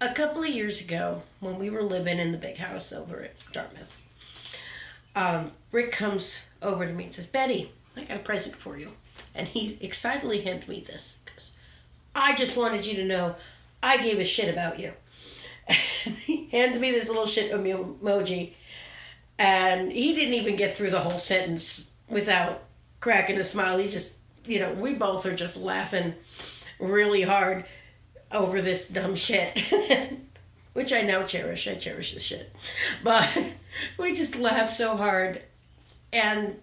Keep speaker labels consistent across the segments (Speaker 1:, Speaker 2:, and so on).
Speaker 1: A couple of years ago, when we were living in the big house over at Dartmouth, Rick comes over to me and says, Betty, I got a present for you. And he excitedly hands me this. Because I just wanted you to know I gave a shit about you. And he hands me this little shit emoji. And he didn't even get through the whole sentence without cracking a smile. He just, we both are just laughing really hard over this dumb shit. Which I now cherish. I cherish the shit. But we just laughed so hard. And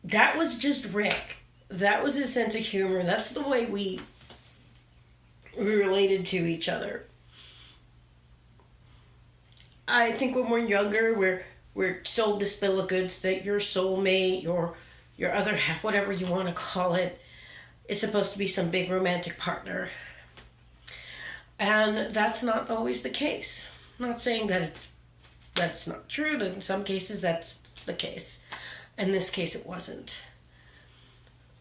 Speaker 1: that was just Rick. That was his sense of humor. That's the way we related to each other. I think when we're younger, we're sold this bill of goods that your soulmate or your other half, whatever you want to call it, is supposed to be some big romantic partner. And that's not always the case. I'm not saying that that's not true, but in some cases that's the case. In this case, it wasn't.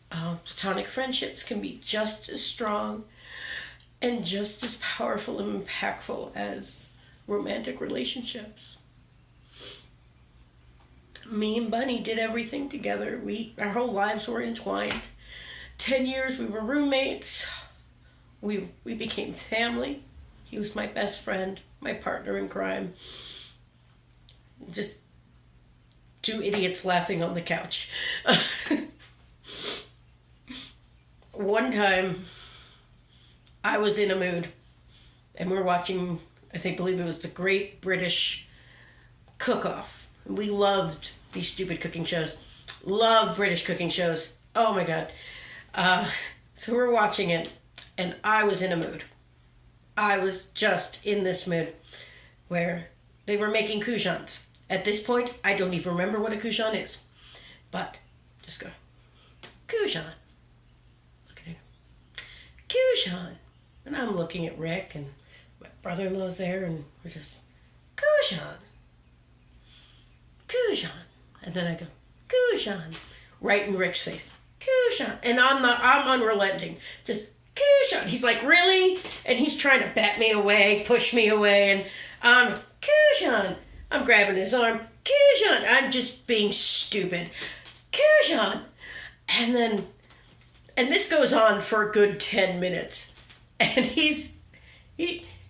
Speaker 1: Platonic friendships can be just as strong and just as powerful and impactful as romantic relationships. Me and Bunny did everything together. Our whole lives were entwined. 10 years we were roommates. We became family. He was my best friend, my partner in crime. Just two idiots laughing on the couch. One time, I was in a mood, and we were watching, believe it was the Great British Cook-Off. We loved these stupid cooking shows. Loved British cooking shows. Oh my God. So we're watching it, and I was in a mood. I was just in this mood where they were making coujons. At this point, I don't even remember what a coujon is. But, just go, coujon. Look at him. Coujon. And I'm looking at Rick, and my brother-in-law's there, and we're just, coujon. Coujon. And then I go, coujon. Right in Rick's face. Coujon. And I'm unrelenting. Just, coujon. He's like, really? And he's trying to bat me away, push me away, and I'm, coujon. I'm grabbing his arm. Coujon. I'm just being stupid. Coujon. And this goes on for a good 10 minutes. And he's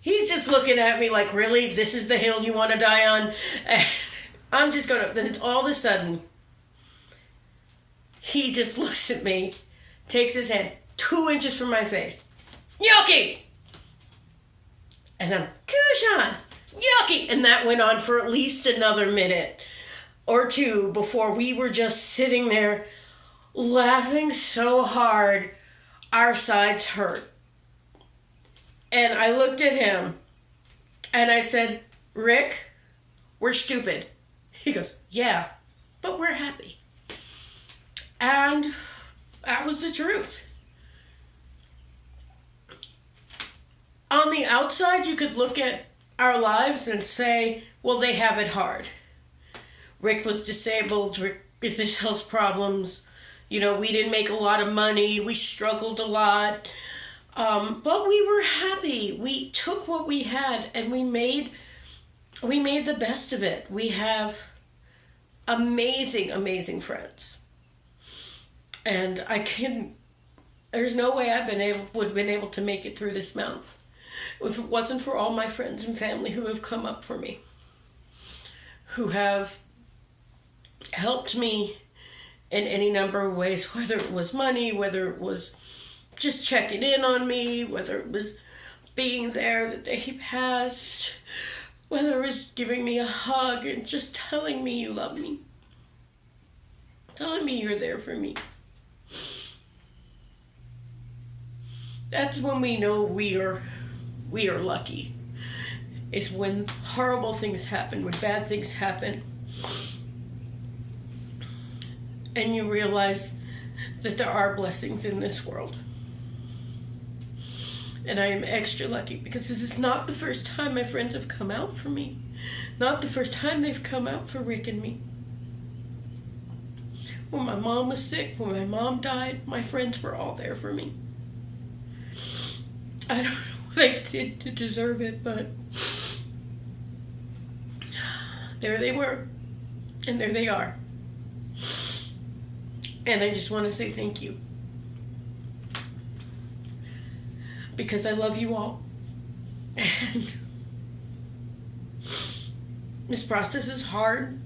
Speaker 1: just looking at me like, really? This is the hill you want to die on? And I'm just then all of a sudden, he just looks at me, takes his hand 2 inches from my face. Gnocchi! And I'm, coujon! Gnocchi! And that went on for at least another minute or two before we were just sitting there laughing so hard our sides hurt. And I looked at him and I said, Rick, we're stupid. He goes, yeah, but we're happy. And that was the truth. On the outside, you could look at our lives and say, well, they have it hard. Rick was disabled. Rick had his health problems. We didn't make a lot of money. We struggled a lot. But we were happy. We took what we had and we made the best of it. We have amazing, amazing friends. And there's no way would have been able to make it through this month if it wasn't for all my friends and family who have come up for me, who have helped me in any number of ways, whether it was money, whether it was just checking in on me, whether it was being there the day he passed, whether it was giving me a hug and just telling me you love me, telling me you're there for me. That's when we know we are lucky. It's when horrible things happen, when bad things happen, and you realize that there are blessings in this world. And I am extra lucky because this is not the first time my friends have come out for me. Not the first time they've come out for Rick and me. When my mom was sick, when my mom died, my friends were all there for me. I don't know what I did to deserve it, but there they were, and there they are. And I just want to say thank you. Because I love you all. And this process is hard.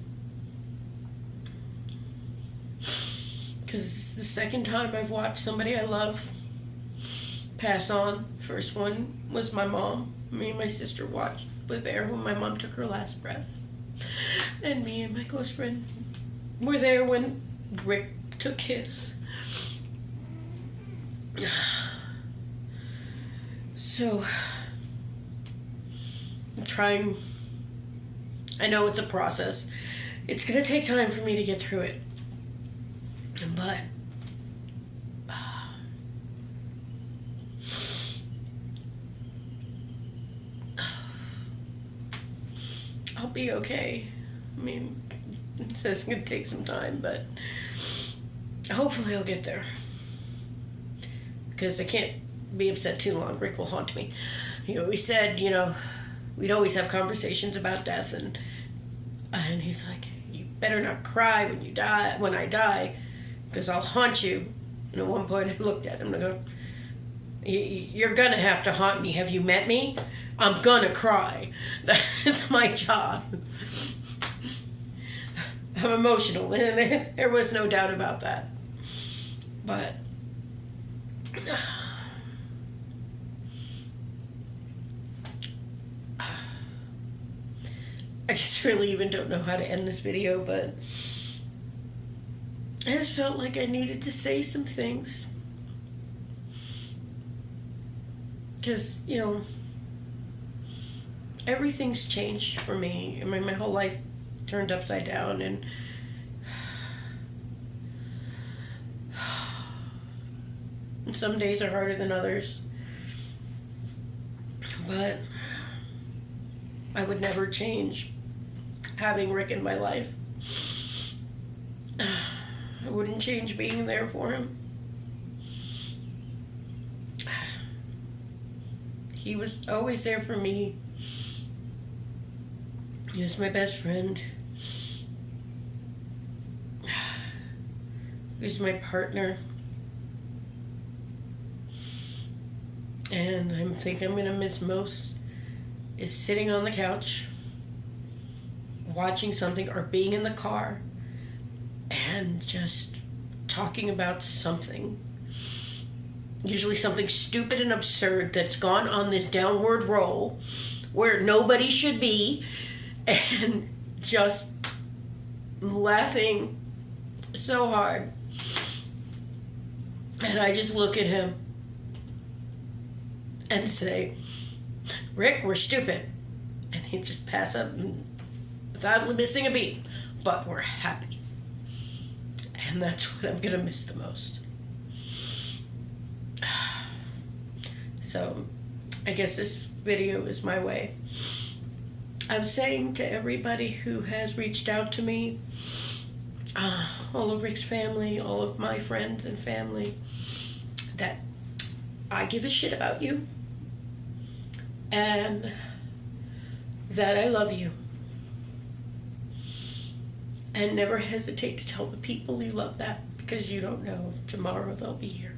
Speaker 1: Because it's the second time I've watched somebody I love pass on. First one was my mom. Me and my sister were there when my mom took her last breath. And me and my close friend were there when Rick took his. So, I'm trying. I know it's a process. It's going to take time for me to get through it. But I'll be okay. I mean, it says it's going to take some time, but hopefully I'll get there. Because I can't be upset too long. Rick will haunt me. He always said, we'd always have conversations about death, and he's like, you better not cry when I die, because I'll haunt you. And at one point I looked at him and I go, you're gonna have to haunt me. Have you met me? I'm gonna cry. That's my job. I'm emotional, and there was no doubt about that. But I just really even don't know how to end this video, but I just felt like I needed to say some things. Because, everything's changed for me. I mean, my whole life turned upside down, and some days are harder than others. But I would never change having Rick in my life. I wouldn't change being there for him. He was always there for me. He was my best friend. He was my partner. And I think I'm going to miss most is sitting on the couch, watching something, or being in the car and just talking about something. Usually something stupid and absurd that's gone on this downward roll where nobody should be, and just laughing so hard. And I just look at him and say, Rick, we're stupid. And he'd just pass up without missing a beat. But we're happy. And that's what I'm going to miss the most. So, I guess this video is my way. I'm saying to everybody who has reached out to me, all of Rick's family, all of my friends and family, that I give a shit about you, and that I love you. And never hesitate to tell the people you love that, because you don't know if tomorrow they'll be here.